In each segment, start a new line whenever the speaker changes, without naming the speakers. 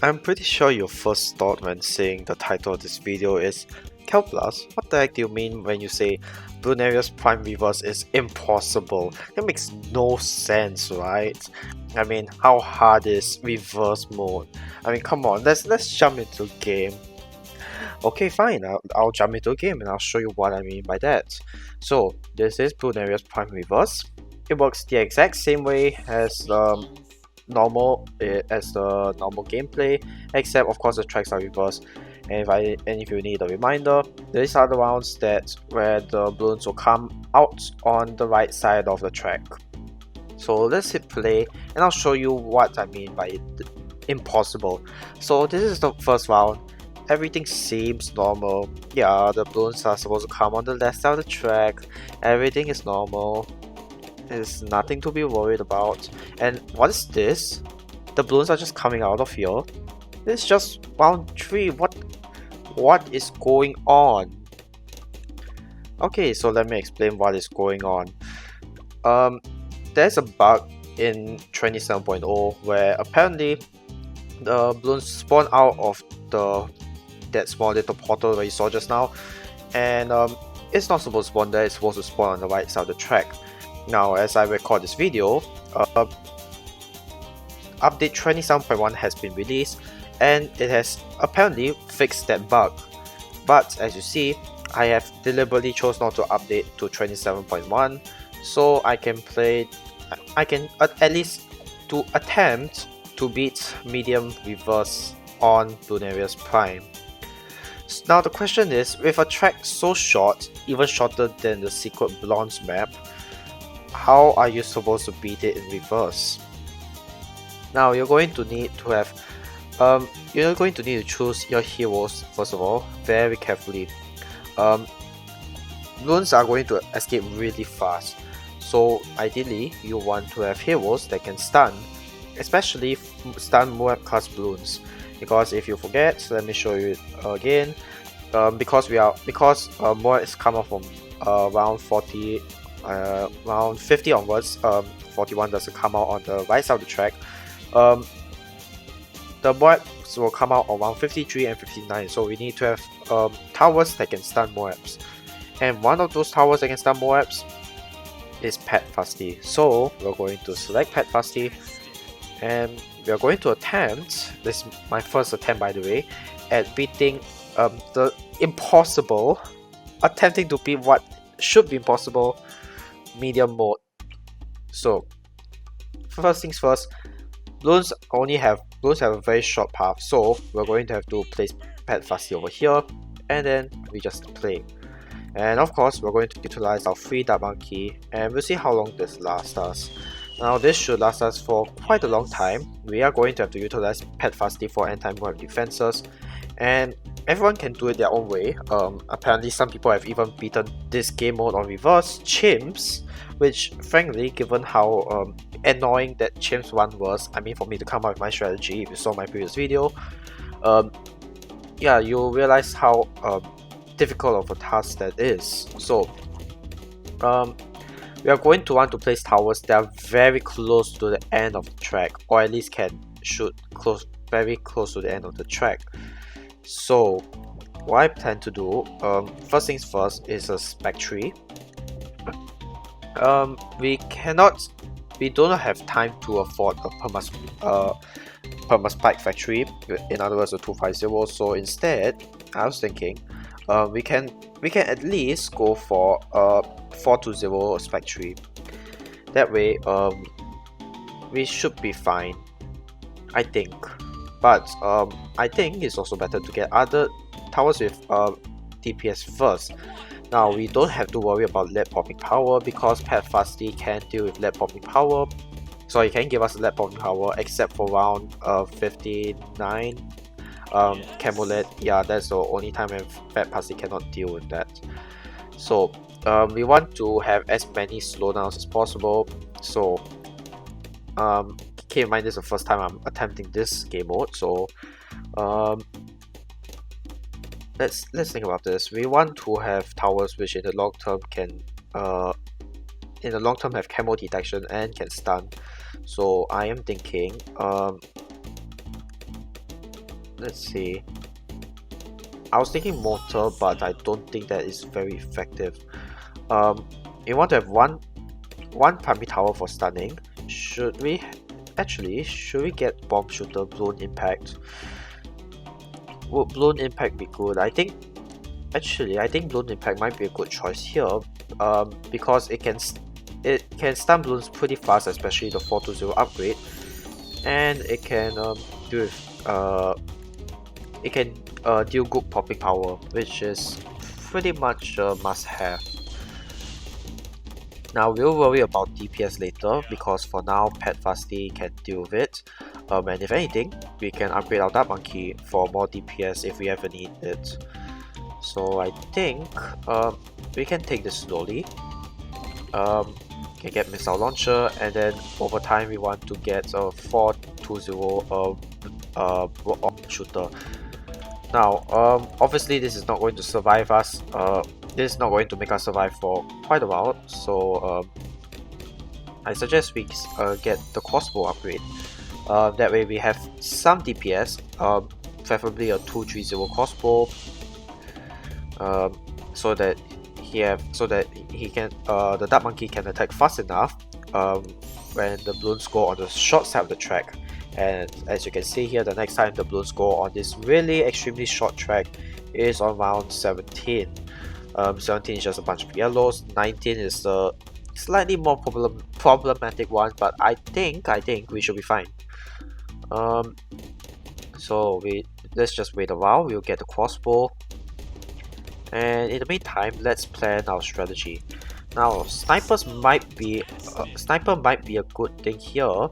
I'm pretty sure your first thought when seeing the title of this video is Calplus. What the heck do you mean when you say Bloonarius Prime Reverse is impossible? That makes no sense, right? I mean, how hard is reverse mode? I mean, come on, let's jump into the game. Okay, fine, I'll jump into a game and I'll show you what I mean by that. So, this is Bloonarius Prime Reverse. It works the exact same way as normal gameplay, except of course the tracks are reversed. And if you need a reminder, these are the rounds where the balloons will come out on the right side of the track. So let's hit play and I'll show you what I mean by impossible. So this is the first round. Everything seems normal. Yeah, the balloons are supposed to come on the left side of the track. Everything is normal. There's nothing to be worried about. And what is this? The balloons are just coming out of here. This is just round 3. What is going on? Okay, so let me explain what is going on. There's a bug in 27.0 where apparently the balloons spawn out of that small little portal that you saw just now, and it's not supposed to spawn there. It's supposed to spawn on the right side of the track. Now, as I record this video, update 27.1 has been released and it has apparently fixed that bug. But as you see, I have deliberately chose not to update to 27.1 so I can at least to attempt to beat medium reverse on Bloonarius Prime. Now the question is, with a track so short, even shorter than the secret Bloons map, how are you supposed to beat it in reverse? Now you're going to need to choose your heroes first of all very carefully. Bloons are going to escape really fast, so ideally you want to have heroes that can stun, especially stun Moab class Bloons. Because if you forget, let me show you again. Because Moab is coming from round 40. Round 50 onwards, 41 doesn't come out on the right side of the track. The Moabs will come out on round 53 and 59, so we need to have towers that can stun Moabs. And one of those towers that can stun Moabs is Pet Fusty. So we're going to select Pet Fusty and we are going to attempt, this is my first attempt by the way, at beating the impossible, attempting to beat what should be impossible, medium mode. So first things first, balloons have a very short path, so we're going to have to place Pet Fusty over here and then we just play. And of course we're going to utilize our free Dark Monkey and we'll see how long this lasts us. Now this should last us for quite a long time. We are going to have to utilize Pet Fusty for anti-Moab defenses, and everyone can do it their own way. Apparently some people have even beaten this game mode on reverse chimps, which frankly, given how annoying that chimps one was, I mean for me to come up with my strategy, if you saw my previous video, yeah, you'll realize how difficult of a task that is. So we are going to want to place towers that are very close to the end of the track, or at least can shoot very close to the end of the track. So what I plan to do, first things first, is a spec tree. We don't have time to afford a perma spike factory, in other words a 250, so instead I was thinking we can at least go for a 420 spec tree. That way we should be fine, I think. But I think it's also better to get other towers with DPS first. Now we don't have to worry about lead popping power because Pet Fusty can deal with lead popping power, so he can give us lead popping power except for round 59 Camulet. Yeah, that's the only time when Pet Fusty cannot deal with that. So we want to have as many slowdowns as possible. So keep in mind this is the first time I'm attempting this game mode, so let's think about this. We want to have towers which in the long term can have camo detection and can stun. So I am thinking let's see. I was thinking mortar, but I don't think that is very effective. You want to have one primary tower for stunning. Should we get bomb shooter, bloon impact? Would bloon impact be good? I think bloon impact might be a good choice here. Because it can stun bloons pretty fast, especially the 420 upgrade, and it can deal good popping power, which is pretty much a must-have. Now we'll worry about DPS later, because for now Pet Fusty can deal with it, and if anything, we can upgrade our Dark Monkey for more DPS if we ever need it. So I think we can take this slowly. Can get missile launcher, and then over time we want to get a 420 shooter. Now, obviously this is not going to survive us. This is not going to make us survive for quite a while. So I suggest we get the crossbow upgrade. That way we have some DPS. Preferably a 230 crossbow. So that he can the Dark Monkey can attack fast enough when the balloons go on the short side of the track. And as you can see here, the next time the balloons go on this really extremely short track is on round 17. 17 is just a bunch of yellows. 19 is the slightly more problematic one, but I think we should be fine. So let's just wait a while. We'll get the crossbow. And in the meantime, let's plan our strategy. Now, sniper might be a good thing here.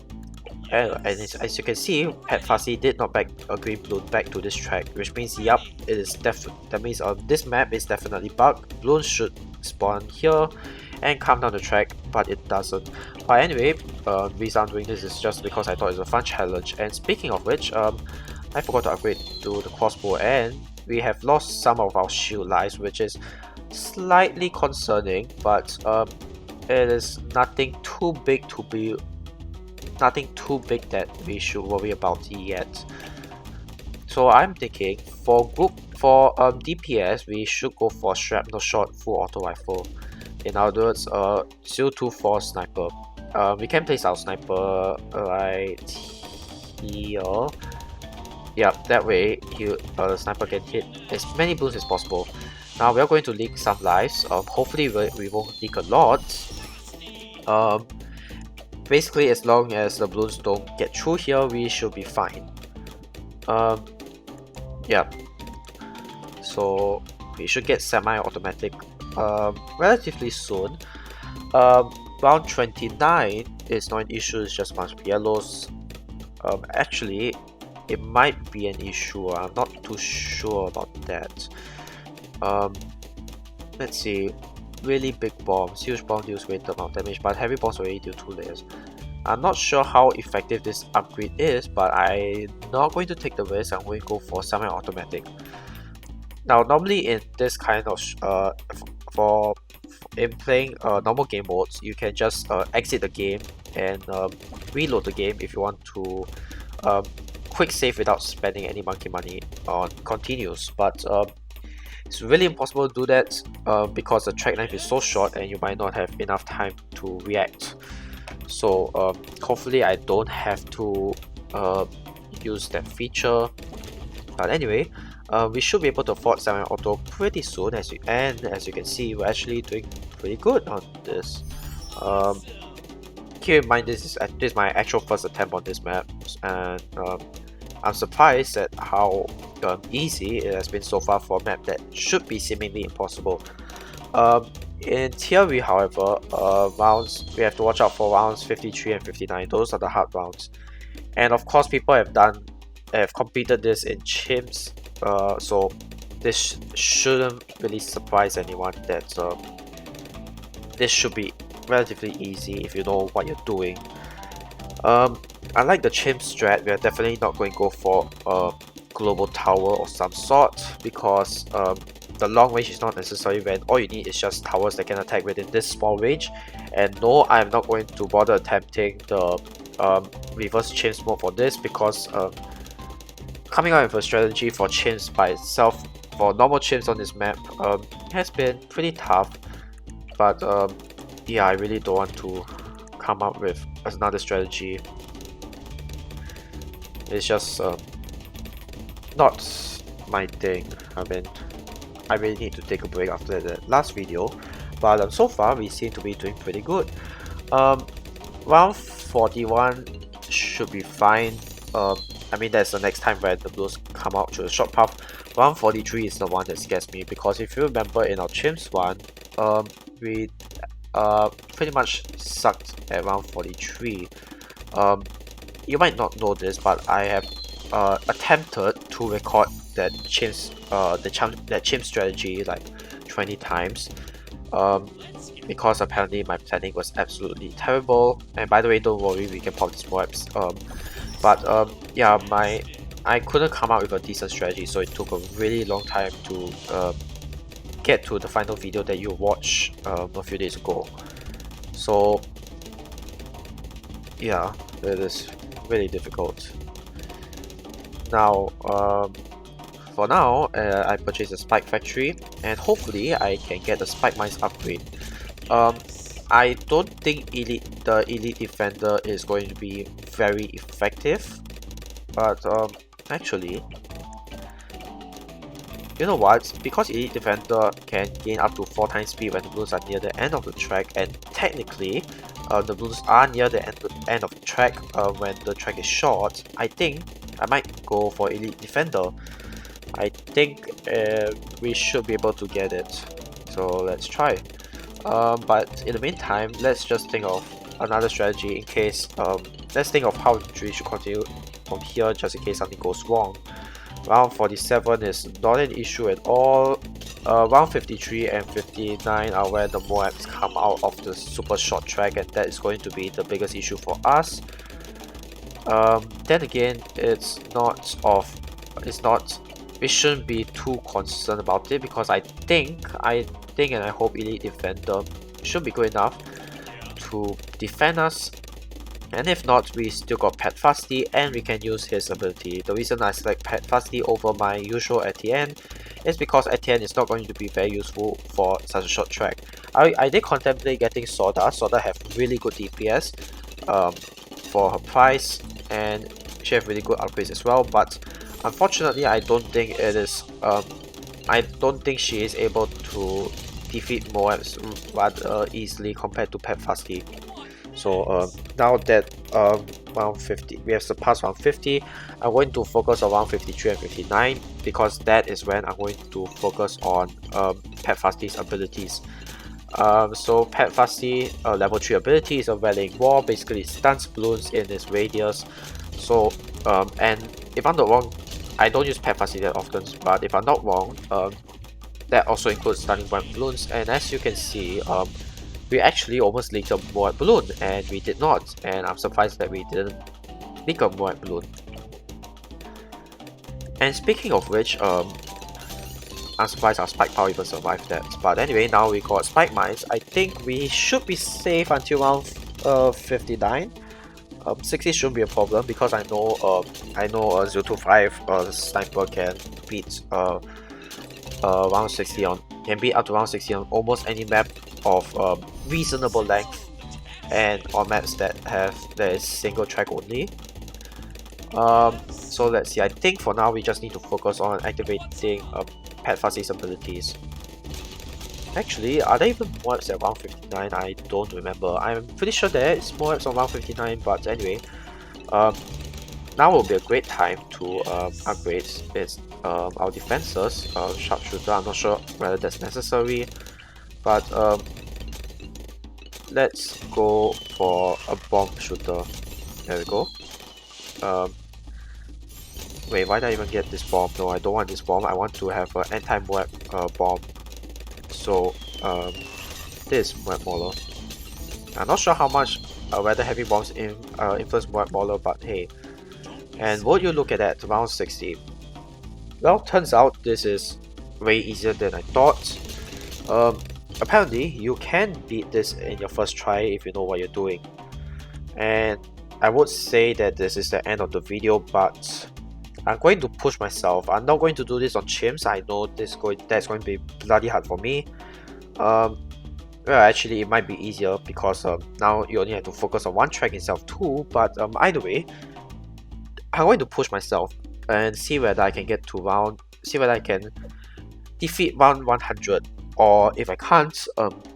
And as you can see, Pet Fusty did not back a green balloon back to this track, which means yup, it is that means this map is definitely bugged. Bloons should spawn here and come down the track, but it doesn't. But anyway, the reason I'm doing this is just because I thought it was a fun challenge. And speaking of which, I forgot to upgrade to the crossbow, and we have lost some of our shield lives, which is slightly concerning, but it is nothing too big that we should worry about yet. So I'm thinking for DPS, we should go for shrapnel shot full auto rifle. In other words, 024 sniper. We can place our sniper right here. Yeah, that way the sniper can hit as many balloons as possible. Now we are going to leak some lives. Hopefully we won't leak a lot. Basically, as long as the balloons don't get through here, we should be fine. Yeah. So we should get semi-automatic relatively soon. Round 29 is not an issue. It's just a bunch of yellows. Actually, it might be an issue. I'm not too sure about that. Let's see. Really big bombs. Huge bomb deals great amount of damage, but heavy bombs already deal 2 layers. I'm not sure how effective this upgrade is, but I'm not going to take the risk. I'm going to go for semi-automatic. Now, normally in this kind of in playing normal game modes, you can just exit the game and reload the game if you want to quick save without spending any monkey money on continues. But it's really impossible to do that because the track length is so short and you might not have enough time to react. So hopefully I don't have to use that feature. But anyway, we should be able to afford semi-auto pretty soon, as you can see, we're actually doing pretty good on this. Keep in mind, this is my actual first attempt on this map, and I'm surprised at how easy it has been so far for a map that should be seemingly impossible. In theory, however, we have to watch out for rounds 53 and 59. Those are the hard rounds, and of course people have completed this in chimps, so this shouldn't really surprise anyone that this should be relatively easy if you know what you're doing. Unlike the chimp strat, we are definitely not going to go for a global tower of some sort, because the long range is not necessary when all you need is just towers that can attack within this small range. And no, I am not going to bother attempting the reverse chimps mode for this, because coming out with a strategy for chimps by itself, for normal chimps on this map, has been pretty tough. But yeah, I really don't want to come up with another strategy. It's just not my thing. I mean, I really need to take a break after the last video. But so far, we seem to be doing pretty good. Round 41 should be fine. I mean, that's the next time where the Blues come out to the short path. Round 43 is the one that scares me, because if you remember in our chimps one, we pretty much sucked at round 43. You might not know this, but I have attempted to record that chimp strategy like 20 times. Because apparently my planning was absolutely terrible. And by the way, don't worry, we can pop these webs. Yeah, I couldn't come up with a decent strategy, so it took a really long time to get to the final video that you watched a few days ago. So yeah, it is really difficult. Now, for now, I purchased a spike factory, and hopefully I can get the spike mines upgrade. I don't think the elite defender is going to be very effective, but actually, you know what? Because elite defender can gain up to 4 times speed when the Bloons are near the end of the track, and technically, the Bloons are near the end of the track when the track is short. I think I might go for elite defender. I think we should be able to get it, so let's try. But in the meantime, let's just think of another strategy in case. Let's think of how we should continue from here, just in case something goes wrong. Round 47 is not an issue at all. Round 53 and 59 are where the Moabs come out of the super short track, and that is going to be the biggest issue for us. Then again, we shouldn't be too concerned about it, because I think and I hope elite defender should be good enough to defend us. And if not, we still got Pet Fusty, and we can use his ability. The reason I select Pet Fusty over my usual Etienne is because Etienne is not going to be very useful for such a short track. I did contemplate getting Soda. Soda have really good DPS for her price, and she have really good upgrades as well. But unfortunately, I don't think it is. I don't think she is able to defeat Moabs rather easily compared to Pet Fusty. So now that round 50, we have surpassed round 50, I'm going to focus on round 53 and 59, because that is when I'm going to focus on Pet Fusty's abilities. So Pet Fusty level 3 ability is a Rallying Wall. Basically it stuns Bloons in its radius. So and if I'm not wrong, I don't use Pet Fusty that often, but if I'm not wrong, that also includes stunning Bloons. And as you can see, we actually almost leaked a Moab Bloon, and we did not, and I'm surprised that we didn't leak a Moab Bloon. And speaking of which, I'm surprised our Spike Power even survived that. But anyway, now we got Spike Mines. I think we should be safe until round 59. 60 shouldn't be a problem, because I know 025 sniper can beat round 60 on, can beat up to round 60 on almost any map of reasonable length, and on maps that is single track only. So let's see. I think for now we just need to focus on activating Pet Fusty's abilities. Actually, are there even Moabs at round 59? I don't remember. I'm pretty sure there is Moabs on round 59, but anyway, now will be a great time to upgrade our defenses. Sharpshooter, I'm not sure whether that's necessary, but let's go for a bomb shooter. There we go. Wait, why did I even get this bomb? No, I don't want this bomb. I want to have an anti-Moab bomb. So this Moab Mauler. I'm not sure how much whether heavy bombs influence Moab Mauler, but hey. And would you look at that, round 60. Well, turns out this is way easier than I thought. Apparently, you can beat this in your first try if you know what you're doing. And I would say that this is the end of the video, but I'm going to push myself. I'm not going to do this on chimps. I know that's going to be bloody hard for me. Well, actually, it might be easier because now you only have to focus on one track instead of two. But either way, I'm going to push myself and see whether I can get to see whether I can defeat round 100, or if I can't,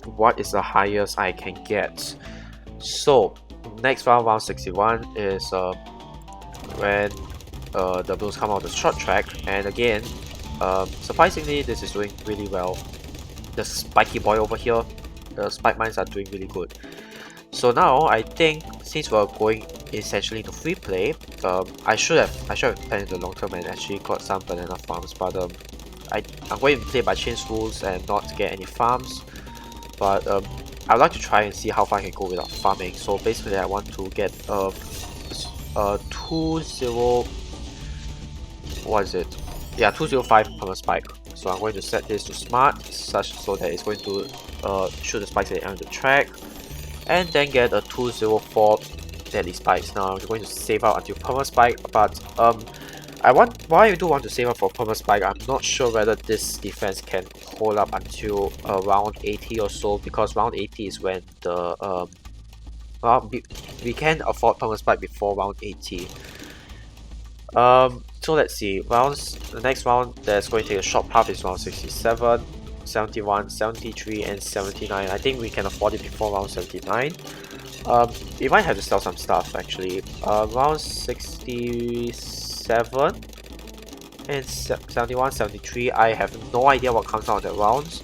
what is the highest I can get. So next round 61 is when the Bloons come out of the short track, and again, surprisingly, this is doing really well. The spiky boy over here, the spike mines are doing really good. So now I think since we're going essentially to free play, I should have planned in the long term and actually got some banana farms, but I'm going to play by change rules and not get any farms. But I'd like to try and see how far I can go without farming. So basically, I want to get 205 perma spike. So I'm going to set this to smart, such so that it's going to shoot the spikes at the end of the track, and then get a 204 deadly spikes. Now I'm going to save out until perma spike, but why I do want to save up for perma spike, I'm not sure whether this defense can hold up until round 80 or so, because round 80 is when the we can afford perma spike before round 80. So let's see, the next round that's going to take a short path is round 67, 71, 73, and 79. I think we can afford it before round 79. We might have to sell some stuff actually. Round 67 and 71, 73, I have no idea what comes out of the rounds.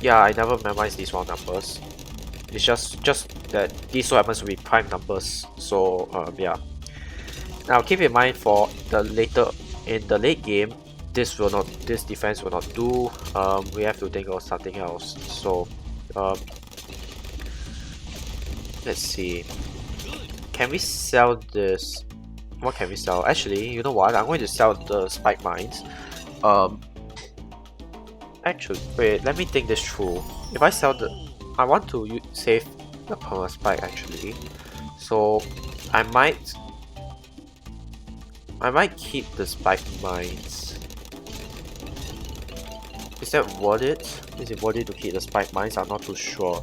Yeah, I never memorized these round numbers. It's just that these so happens to be prime numbers. So yeah. Now keep in mind for the late game, this defense will not do. We have to think of something else. So let's see. Can we sell this? What can we sell? Actually, you know what? I'm going to sell the spike mines. Actually, wait. Let me think this through. If I sell I want to save the perma spike actually. So I might keep the spike mines. Is that worth it? Is it worth it to keep the spike mines? I'm not too sure.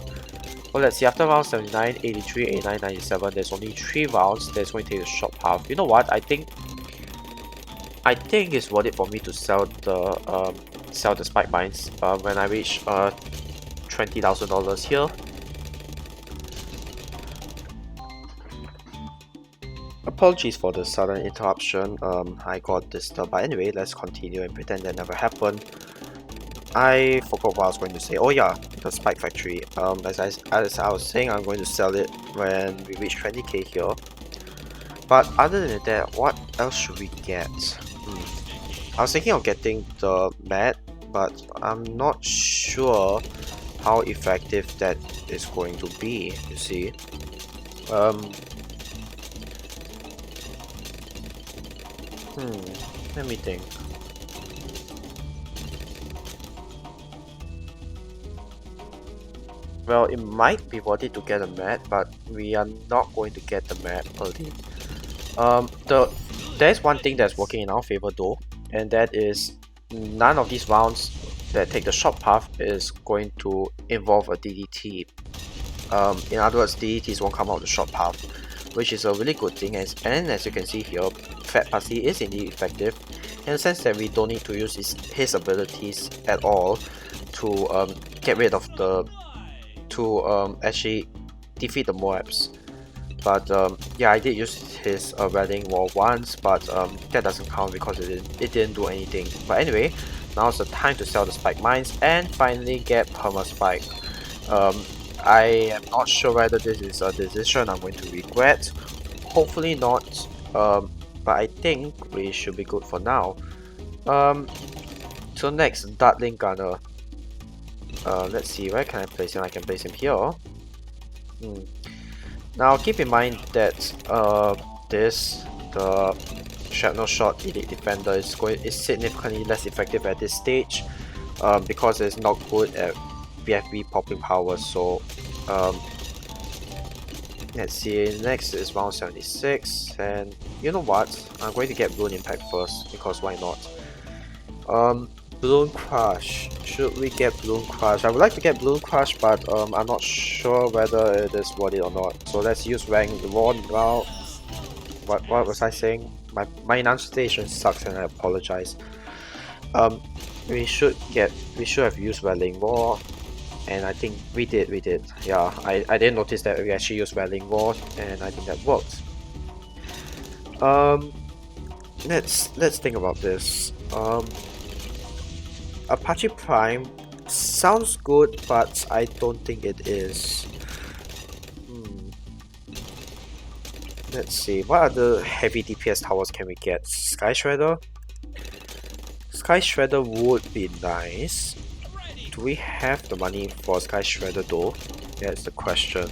Well, let's see, after round 79, 83, 89, 97, there's only 3 rounds that's going to take a short path. You know what? I think it's worth it for me to sell the spike mines when I reach $20,000 here. Apologies for the sudden interruption. I got disturbed, but anyway, let's continue and pretend that never happened. I forgot what I was going to say. Oh yeah, the spike factory. As I was saying, I'm going to sell it when we reach 20k here. But other than that, what else should we get? I was thinking of getting the mat, but I'm not sure how effective that is going to be, you see. Let me think. Well, it might be worth it to get a mat, but we are not going to get the mat early. There's one thing that's working in our favor though, and that is none of these rounds that take the short path is going to involve a DDT. In other words, DDTs won't come out the short path, which is a really good thing. And as you can see here, Fat Pussy is indeed effective in the sense that we don't need to use his abilities at all to get rid of actually defeat the Moabs. But yeah, I did use his Rallying Wall once, but that doesn't count because it didn't do anything. But anyway, now's the time to sell the spike mines and finally get perma spike. I am not sure whether this is a decision I'm going to regret. Hopefully not, but I think we should be good for now. So next, Dartling Gunner. Let's see, where can I place him? I can place him here. Now keep in mind that the Shrapnel Shot Elite Defender is significantly less effective at this stage because it's not good at BFB popping power. So Let's see, next is round 76, and you know what? I'm going to get Bloon Impact first, because why not? Bloon Crush. Should we get Bloon Crush? I would like to get Bloon Crush, but I'm not sure whether it is worth it or not. So let's use rank Raw now. What was I saying? My enunciation sucks and I apologize. We should have used Rattling Roar. And I think we did. Yeah, I didn't notice that we actually used Rattling Roar, and I think that worked. Let's think about this. Apache Prime sounds good, but I don't think it is. Let's see, what other heavy DPS towers can we get? Sky Shredder? Sky Shredder would be nice. Do we have the money for Sky Shredder though? That's the question.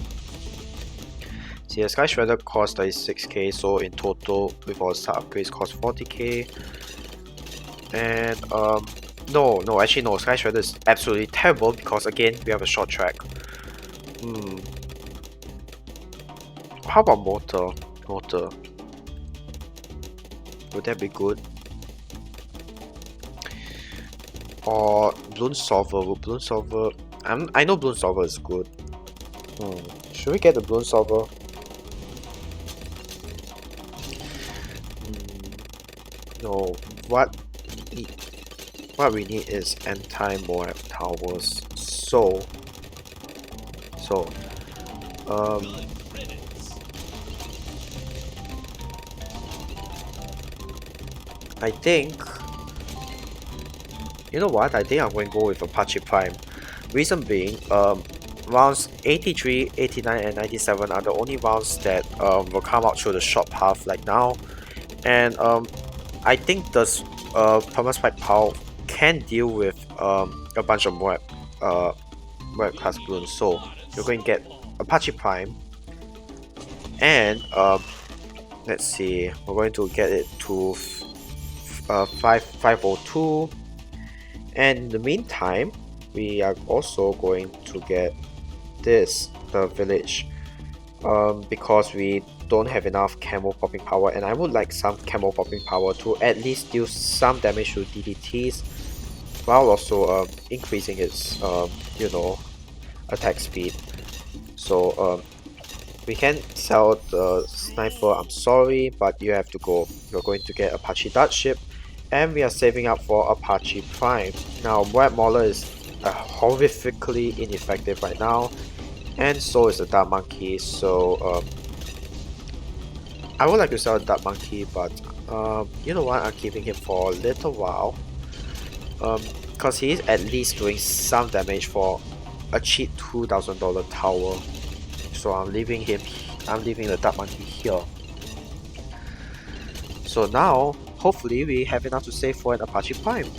See, a Sky Shredder costs 36k, so in total with all star upgrades cost 40k. And no, actually no, Sky Shredder is absolutely terrible because again we have a short track. How about Mortar? Would that be good? Or Bloon Solver? Bloon Solver? I know Bloon Solver is good. Should we get the Bloon Solver? No. What we need is anti-Moab towers. So I think, you know what? I think I'm going to go with Apache Prime. Reason being, rounds 83, 89, and 97 are the only rounds that will come out through the short path like now. And I think this Perma-Spike Power can deal with a bunch of Moab class Bloons. So you're going to get Apache Prime, and let's see, we're going to get it to 502. And in the meantime, we are also going to get the village, because we don't have enough camo popping power, and I would like some camo popping power to at least deal some damage to DDTs, while also increasing its attack speed. So we can sell the sniper, I'm sorry, but you have to go. You're going to get Apache Dart Ship, and we are saving up for Apache Prime. Now, Moab Mauler is horrifically ineffective right now, and so is the Dark Monkey. So I would like to sell the Dark Monkey, but you know what? I'm keeping him for a little while, because he is at least doing some damage for a cheap $2,000 tower. So I'm leaving the Dark Monkey here. So now, hopefully we have enough to save for an Apache Prime.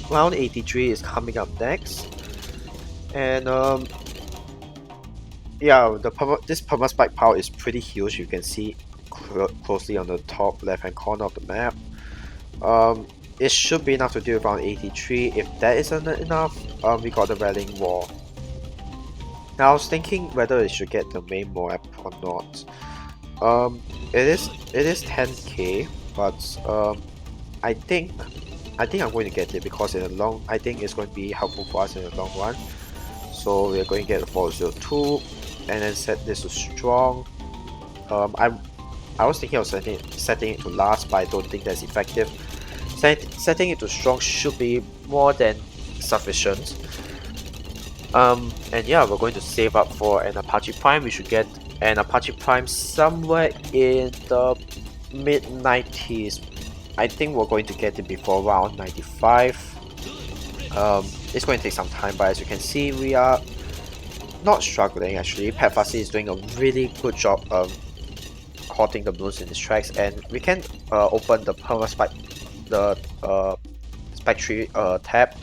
Round 83 is coming up next, and yeah, this Perma-Spike Power is pretty huge. You can see closely on the top left hand corner of the map. It should be enough to deal with round 83. If that isn't enough, we got the Rattling Roar. Now I was thinking whether it should get the main Moab or not. It is 10k, but I think I'm going to get it because I think it's going to be helpful for us in the long run. So we're going to get a 402 and then set this to strong. I was thinking of setting it to last, but I don't think that's effective. Setting it to strong should be more than sufficient. And yeah, we're going to save up for an Apache Prime. We should get an Apache Prime somewhere in the mid 90s. I think we're going to get it before round 95. It's going to take some time, but as you can see, we are not struggling actually. Pet Fussy is doing a really good job halting the Bloons in his tracks, and we can open the Perma-Spike, the Spectre tab,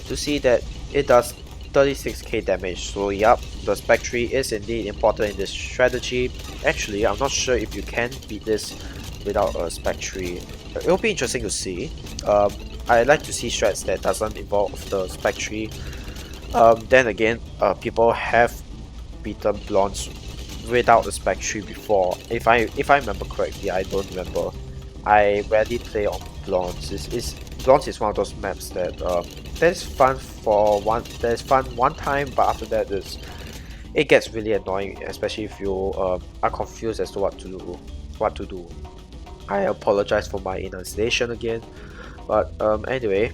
to see that it does 36k damage. So yup, the Spectre is indeed important in this strategy. Actually, I'm not sure if you can beat this without a Spectre. It'll be interesting to see. I like to see strats that doesn't involve the Spectre. Then again, people have beaten Bloons without the spec tree before. If I remember correctly, I don't remember. I rarely play on Bloons. Bloons is one of those maps that that's fun for one. That's fun one time, but after that it gets really annoying, especially if you are confused as to what to do. I apologize for my enunciation again, but anyway,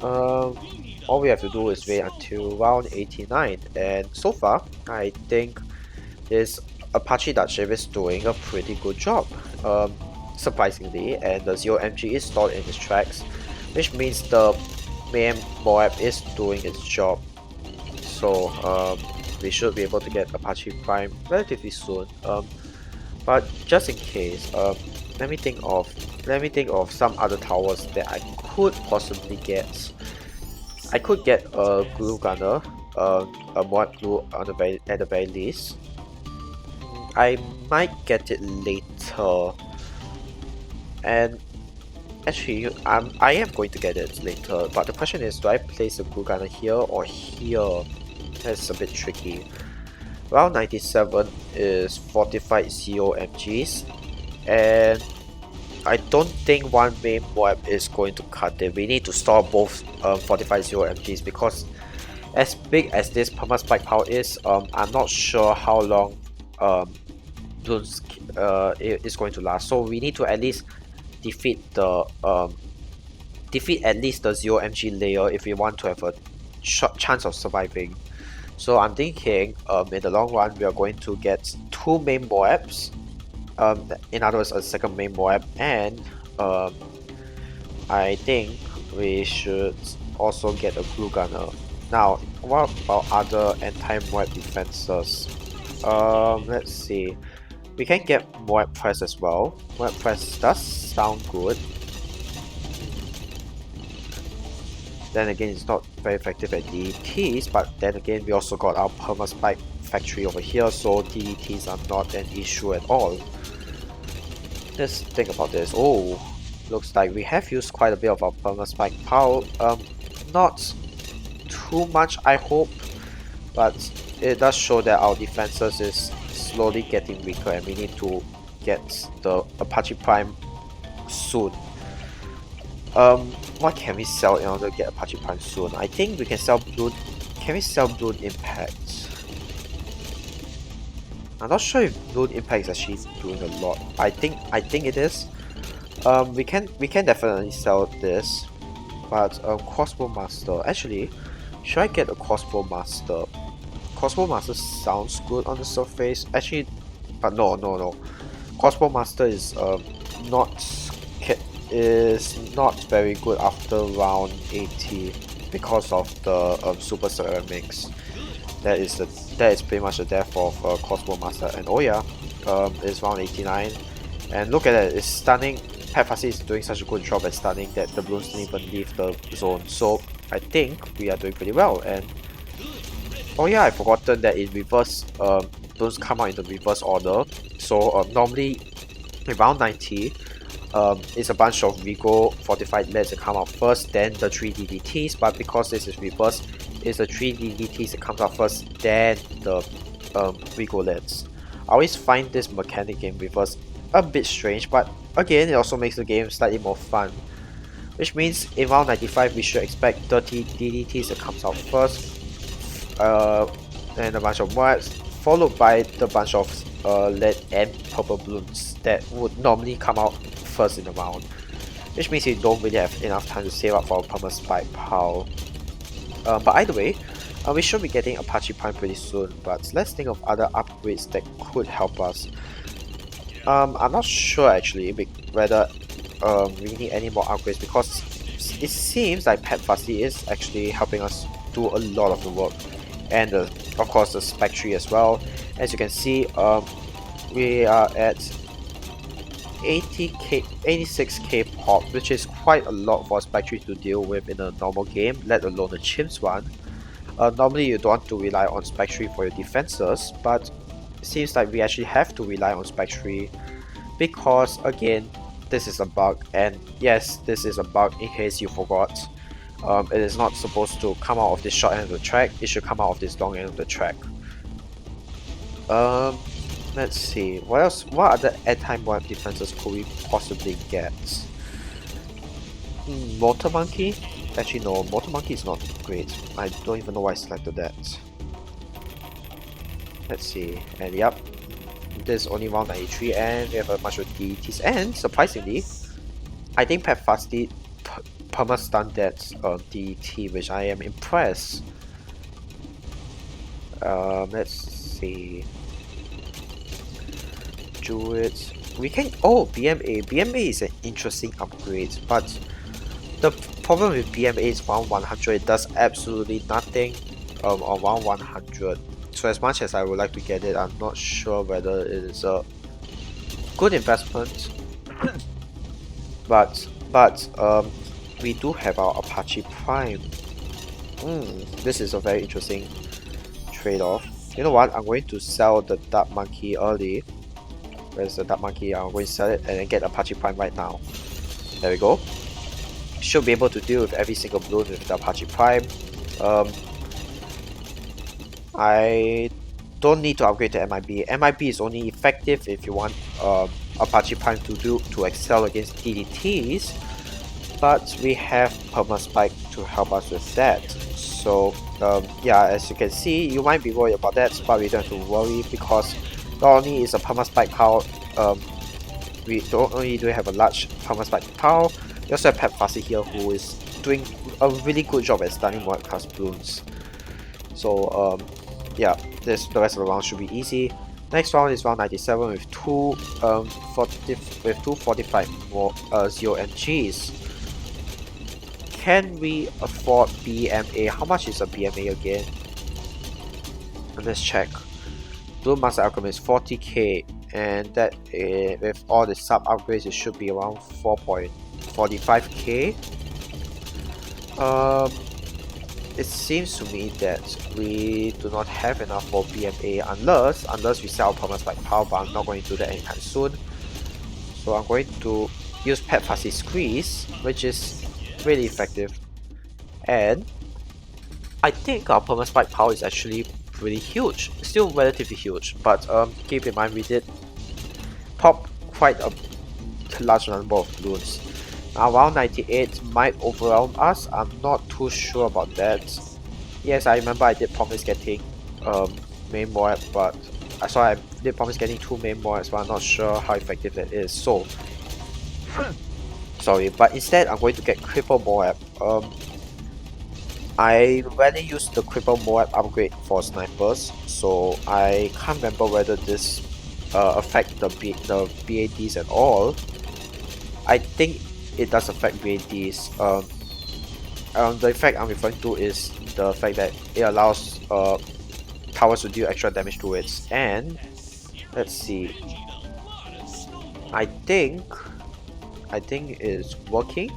all we have to do is wait until round 89, and so far I think this Apache Dutchship is doing a pretty good job, surprisingly, and the 0MG is stored in its tracks, which means the main Moab is doing its job. So we should be able to get Apache Prime relatively soon. But just in case, let me think of some other towers that I could possibly get. I could get a glue gunner, a mod glue at the very least. I might get it later, and actually I am going to get it later, but the question is, do I place the glue gunner here or here? That's a bit tricky. Round 97 is fortified ZOMGs, and I don't think one main Moab is going to cut it. We need to store both fortified ZOMGs, because as big as this perma spike power is, I'm not sure how long Bloons is going to last. So we need to at least defeat at least the ZOMG layer if we want to have a chance of surviving. So I'm thinking in the long run we are going to get two main Moabs, in other words a second main Moab, and I think we should also get a glue gunner. Now what about other anti-Moab defenses? Let's see, we can get Moab Press as well. Moab Press does sound good. Then again, it's not very effective at DDTs, but then again we also got our perma spike factory over here, so DDTs are not an issue at all. Let's think about this. Oh, looks like we have used quite a bit of our perma spike power. Not too much, I hope, but it does show that our defenses is slowly getting weaker, and we need to get the Apache Prime soon. What can we sell in order to get Apache Prime soon? I think we can sell Bloon. Can we sell Bloon Impact? I'm not sure if Bloon Impact is actually doing a lot. I think it is. We can definitely sell this, but Crossbow Master. Actually, should I get a Crossbow Master? Crossbow Master sounds good on the surface. Actually, but no. Crossbow Master is not very good after round 80 because of the super ceramics. That is pretty much the death of Crossbow Master. And oh yeah, it's round 89, and look at that, it's stunning. Pet Fussy is doing such a good job at stunning that the Bloons didn't even leave the zone. So I think we are doing pretty well. And oh yeah, I forgotten that in reverse, Bloons come out in the reverse order. So normally in round 90, it's a bunch of Vigo fortified leads that come out first, then the 3 DDTs, but because this is reverse, it's the 3 DDTs that comes out first, then the Vigo leads. I always find this mechanic in reverse a bit strange, but again, it also makes the game slightly more fun. Which means in round 95 we should expect 30 DDTs that comes out first, and a bunch of Moabs, followed by the bunch of lead and purple Bloons that would normally come out first in the round, which means you don't really have enough time to save up for a perma spike power. But either way, we should be getting Apache Prime pretty soon, but let's think of other upgrades that could help us. I'm not sure actually whether we need any more upgrades, because it seems like Pet Fussy is actually helping us do a lot of the work, and of course the spec tree as well. As you can see, we are at 86k pop, which is quite a lot for a spec tree to deal with in a normal game, let alone a chimps one. Normally you don't want to rely on spec tree for your defenses, but it seems like we actually have to rely on spec tree because, again, this is a bug, and yes, this is a bug in case you forgot. It is not supposed to come out of this short end of the track, it should come out of this long end of the track. Let's see. What else? What other airtime web defenses could we possibly get? Motor Monkey? Actually, no. Motor Monkey is not great. I don't even know why I selected that. Let's see. And yep, this is only round 93, and we have a bunch of DTs. And surprisingly, I think Pet Fasti perma-stunned that DT, which I am impressed. Let's see. Druids. We can. Oh, BMA. BMA is an interesting upgrade, but the problem with BMA is round 100. It does absolutely nothing on round 100. So as much as I would like to get it, I'm not sure whether it is a good investment. but we do have our Apache Prime. This is a very interesting trade-off. You know what? I'm going to sell the Dark Monkey early. Where's the Dark Monkey? I'm going to sell it and then get Apache Prime right now. There we go. Should be able to deal with every single bloon with the Apache Prime. I don't need to upgrade to MIB. MIB is only effective if you want Apache Prime to excel against DDTs, but we have Perma Spike to help us with that. So yeah, as you can see, you might be worried about that, but we don't have to worry because not only is a Perma Spike power, we don't only do have a large Perma Spike power, we also have Pet Fasti here who is doing a really good job at stunning white cast Bloons. So yeah, the rest of the round should be easy. Next round is round 97 with 245 more 0 MGs. Can we afford BMA? How much is a BMA again? Let's check. Bloon Master Alchemist 40k, and that with all the sub upgrades it should be around 4.45k. It seems to me that we do not have enough for BMA unless we sell Perma Spike Power, but I'm not going to do that anytime soon. So I'm going to use Pet Fasti Squeeze, which is really effective. And I think our Perma Spike Power is actually pretty huge. Still relatively huge, but keep in mind we did pop quite a large number of Bloons. Now round 98 might overwhelm us. I'm not too sure about that. Yes, I remember I did promise getting main Moab, but I did promise getting 2 main Moabs, but I'm not sure how effective that is. So sorry, but instead I'm going to get Cripple Moab. I rarely use the Cripple Moab upgrade for snipers, so I can't remember whether this affect the BADs at all. I think it does affect BADs. The effect I'm referring to is the fact that it allows towers to deal extra damage to it. And let's see. I think it's working.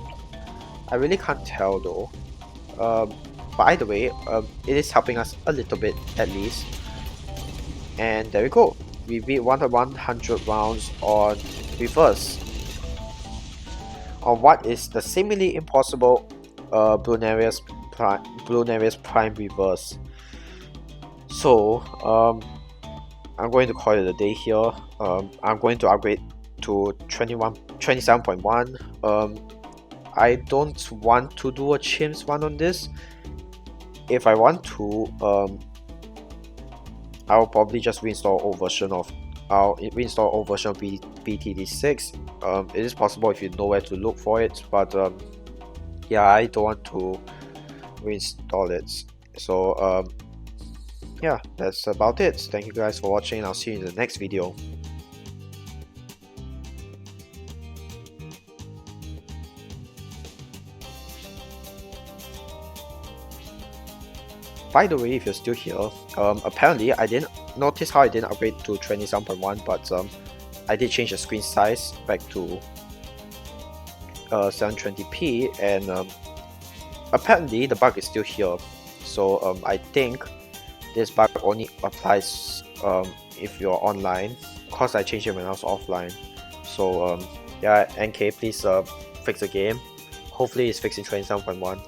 I really can't tell though. But either way, it is helping us a little bit at least. And there we go. We beat 100 rounds on reverse. On what is the seemingly impossible Bloonarius Prime reverse. So I'm going to call it a day here. I'm going to upgrade to 27.1. I don't want to do a chimps one on this. If I want to, I'll probably just reinstall old version of BTD6. It is possible if you know where to look for it, but yeah, I don't want to reinstall it. So yeah, that's about it. Thank you guys for watching. I'll see you in the next video. By the way, if you're still here, apparently I didn't notice how I didn't upgrade to 27.1, but I did change the screen size back to 720p, and apparently the bug is still here. So I think this bug only applies if you're online, because I changed it when I was offline. So yeah, NK, please fix the game. Hopefully it's fixed in 27.1.